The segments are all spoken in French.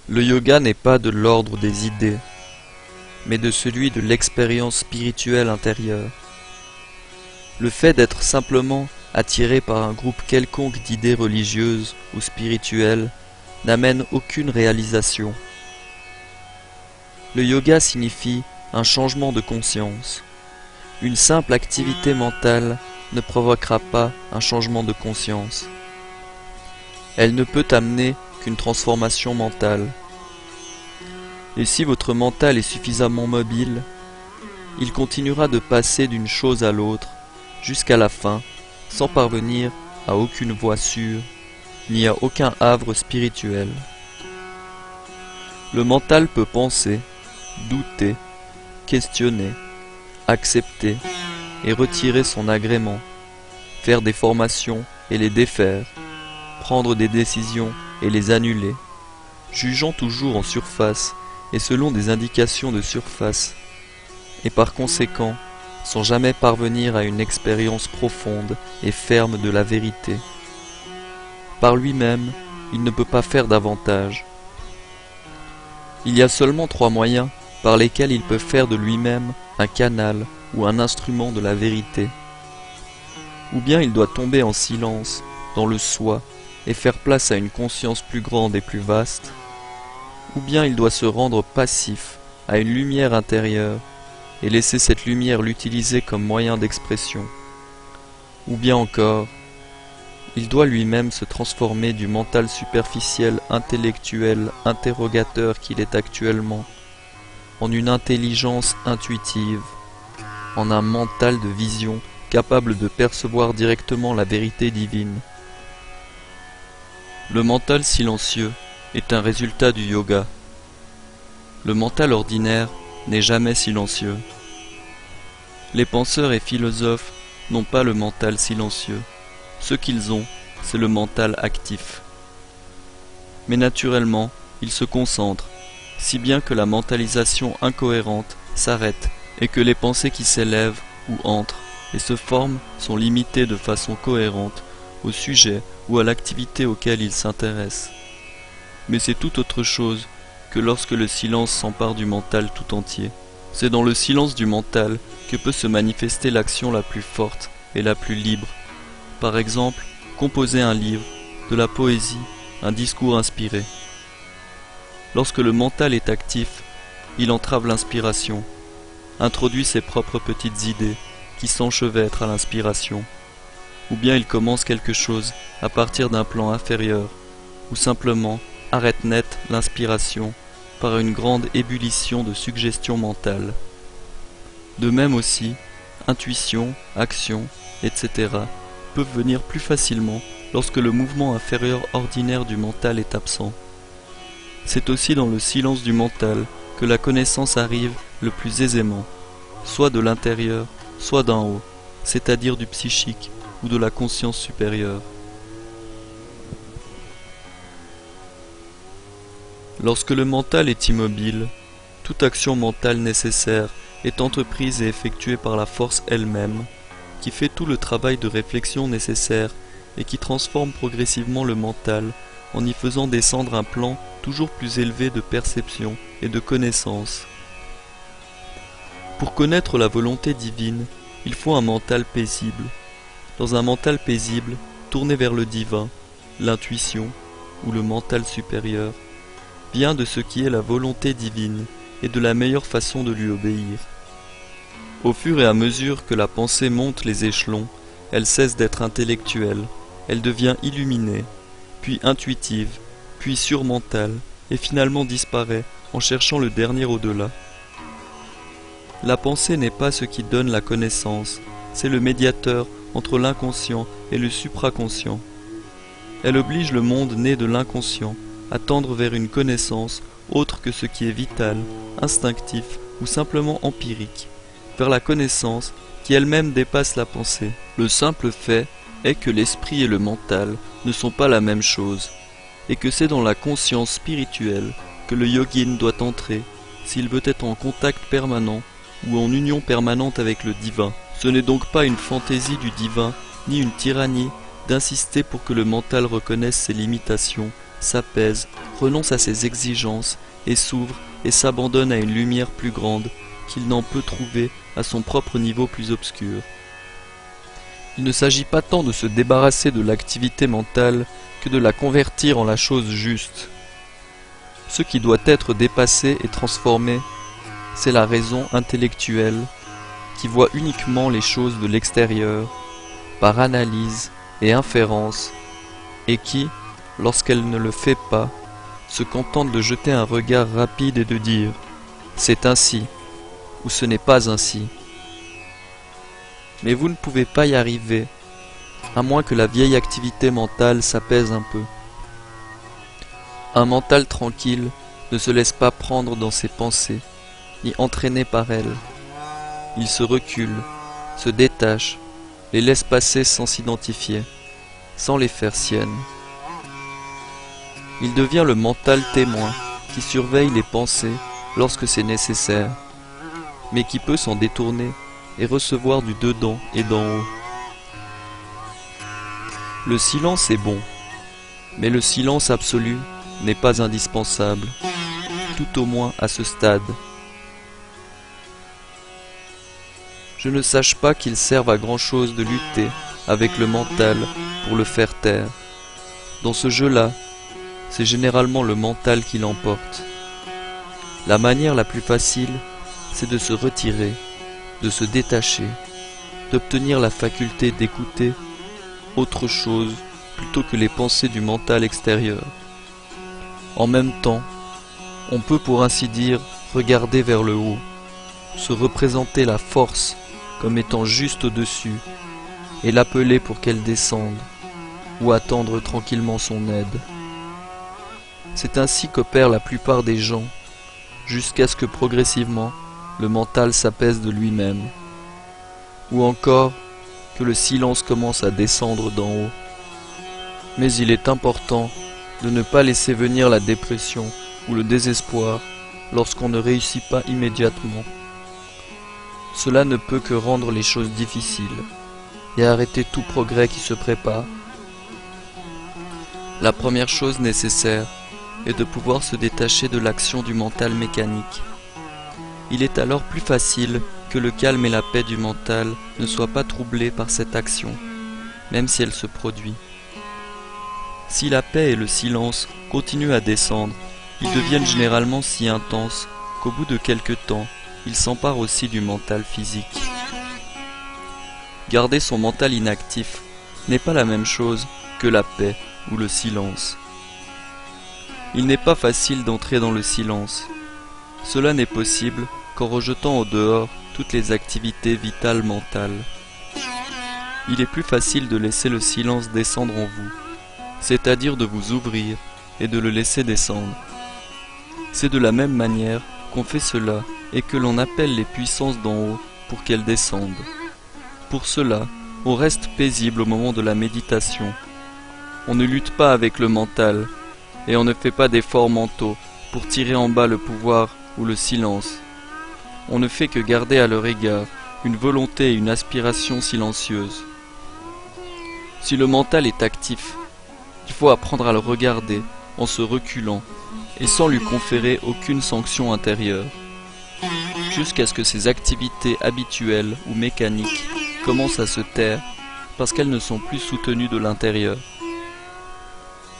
Le yoga n'est pas de l'ordre des idées, mais de celui de l'expérience spirituelle intérieure. Le fait d'être simplement attiré par un groupe quelconque d'idées religieuses ou spirituelles n'amène aucune réalisation. Le yoga signifie un changement de conscience. Une simple activité mentale ne provoquera pas un changement de conscience. Elle ne peut amener qu'une transformation mentale. Et si votre mental est suffisamment mobile, il continuera de passer d'une chose à l'autre jusqu'à la fin, sans parvenir à aucune voie sûre, ni à aucun havre spirituel. Le mental peut penser, douter, questionner, accepter et retirer son agrément, faire des formations et les défaire, prendre des décisions et les annuler, jugeant toujours en surface et selon des indications de surface, et par conséquent, sans jamais parvenir à une expérience profonde et ferme de la vérité. Par lui-même, il ne peut pas faire davantage. Il y a seulement 3 moyens par lesquels il peut faire de lui-même un canal ou un instrument de la vérité. Ou bien il doit tomber en silence, dans le soi, et faire place à une conscience plus grande et plus vaste, ou bien il doit se rendre passif à une lumière intérieure et laisser cette lumière l'utiliser comme moyen d'expression. Ou bien encore, il doit lui-même se transformer du mental superficiel, intellectuel, interrogateur qu'il est actuellement, en une intelligence intuitive, en un mental de vision capable de percevoir directement la vérité divine. Le mental silencieux est un résultat du yoga. Le mental ordinaire n'est jamais silencieux. Les penseurs et philosophes n'ont pas le mental silencieux. Ce qu'ils ont, c'est le mental actif. Mais naturellement, ils se concentrent, si bien que la mentalisation incohérente s'arrête et que les pensées qui s'élèvent ou entrent et se forment sont limitées de façon cohérente au sujet ou à l'activité auquel ils s'intéressent. Mais c'est tout autre chose que lorsque le silence s'empare du mental tout entier. C'est dans le silence du mental que peut se manifester l'action la plus forte et la plus libre. Par exemple, composer un livre, de la poésie, un discours inspiré. Lorsque le mental est actif, il entrave l'inspiration, introduit ses propres petites idées qui s'enchevêtrent à l'inspiration, ou bien il commence quelque chose à partir d'un plan inférieur, ou simplement arrête net l'inspiration par une grande ébullition de suggestions mentales. De même aussi, intuition, action, etc. peuvent venir plus facilement lorsque le mouvement inférieur ordinaire du mental est absent. C'est aussi dans le silence du mental que la connaissance arrive le plus aisément, soit de l'intérieur, soit d'en haut, c'est-à-dire du psychique ou de la conscience supérieure. Lorsque le mental est immobile, toute action mentale nécessaire est entreprise et effectuée par la force elle-même, qui fait tout le travail de réflexion nécessaire et qui transforme progressivement le mental en y faisant descendre un plan toujours plus élevé de perception et de connaissance. Pour connaître la volonté divine, il faut un mental paisible. Dans un mental paisible, tourné vers le divin, l'intuition, ou le mental supérieur, vient de ce qui est la volonté divine et de la meilleure façon de lui obéir. Au fur et à mesure que la pensée monte les échelons, elle cesse d'être intellectuelle, elle devient illuminée, puis intuitive, puis surmentale, et finalement disparaît en cherchant le dernier au-delà. La pensée n'est pas ce qui donne la connaissance, c'est le médiateur entre l'inconscient et le supraconscient. Elle oblige le monde né de l'inconscient à tendre vers une connaissance autre que ce qui est vital, instinctif ou simplement empirique, vers la connaissance qui elle-même dépasse la pensée. Le simple fait est que l'esprit et le mental ne sont pas la même chose, et que c'est dans la conscience spirituelle que le yogin doit entrer s'il veut être en contact permanent ou en union permanente avec le divin. Ce n'est donc pas une fantaisie du divin, ni une tyrannie d'insister pour que le mental reconnaisse ses limitations, s'apaise, renonce à ses exigences et s'ouvre et s'abandonne à une lumière plus grande qu'il n'en peut trouver à son propre niveau plus obscur. Il ne s'agit pas tant de se débarrasser de l'activité mentale que de la convertir en la chose juste. Ce qui doit être dépassé et transformé, c'est la raison intellectuelle qui voit uniquement les choses de l'extérieur, par analyse et inférence, et qui, lorsqu'elle ne le fait pas, se contente de jeter un regard rapide et de dire « c'est ainsi » ou « ce n'est pas ainsi ». Mais vous ne pouvez pas y arriver, à moins que la vieille activité mentale s'apaise un peu. Un mental tranquille ne se laisse pas prendre dans ses pensées, ni entraîner par elles. Il se recule, se détache, les laisse passer sans s'identifier, sans les faire siennes. Il devient le mental témoin qui surveille les pensées lorsque c'est nécessaire, mais qui peut s'en détourner et recevoir du dedans et d'en haut. Le silence est bon, mais le silence absolu n'est pas indispensable, tout au moins à ce stade. Je ne sache pas qu'il serve à grand-chose de lutter avec le mental pour le faire taire. Dans ce jeu-là, c'est généralement le mental qui l'emporte. La manière la plus facile, c'est de se retirer, de se détacher, d'obtenir la faculté d'écouter autre chose plutôt que les pensées du mental extérieur. En même temps, on peut pour ainsi dire regarder vers le haut, se représenter la force comme étant juste au-dessus et l'appeler pour qu'elle descende ou attendre tranquillement son aide. C'est ainsi qu'opèrent la plupart des gens, jusqu'à ce que progressivement le mental s'apaise de lui-même, ou encore que le silence commence à descendre d'en haut. Mais il est important de ne pas laisser venir la dépression ou le désespoir lorsqu'on ne réussit pas immédiatement. Cela ne peut que rendre les choses difficiles et arrêter tout progrès qui se prépare. La première chose nécessaire est de pouvoir se détacher de l'action du mental mécanique. Il est alors plus facile que le calme et la paix du mental ne soient pas troublés par cette action, même si elle se produit. Si la paix et le silence continuent à descendre, ils deviennent généralement si intenses qu'au bout de quelque temps, ils s'emparent aussi du mental physique. Garder son mental inactif n'est pas la même chose que la paix ou le silence. Il n'est pas facile d'entrer dans le silence. Cela n'est possible qu'en rejetant au dehors toutes les activités vitales mentales. Il est plus facile de laisser le silence descendre en vous, c'est-à-dire de vous ouvrir et de le laisser descendre. C'est de la même manière qu'on fait cela et que l'on appelle les puissances d'en haut pour qu'elles descendent. Pour cela, on reste paisible au moment de la méditation. On ne lutte pas avec le mental et on ne fait pas d'efforts mentaux pour tirer en bas le pouvoir ou le silence. On ne fait que garder à leur égard une volonté et une aspiration silencieuses. Si le mental est actif, il faut apprendre à le regarder en se reculant et sans lui conférer aucune sanction intérieure, jusqu'à ce que ses activités habituelles ou mécaniques commencent à se taire parce qu'elles ne sont plus soutenues de l'intérieur.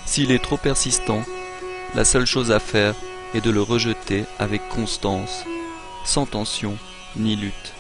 S'il est trop persistant, la seule chose à faire est de le rejeter avec constance, sans tension ni lutte.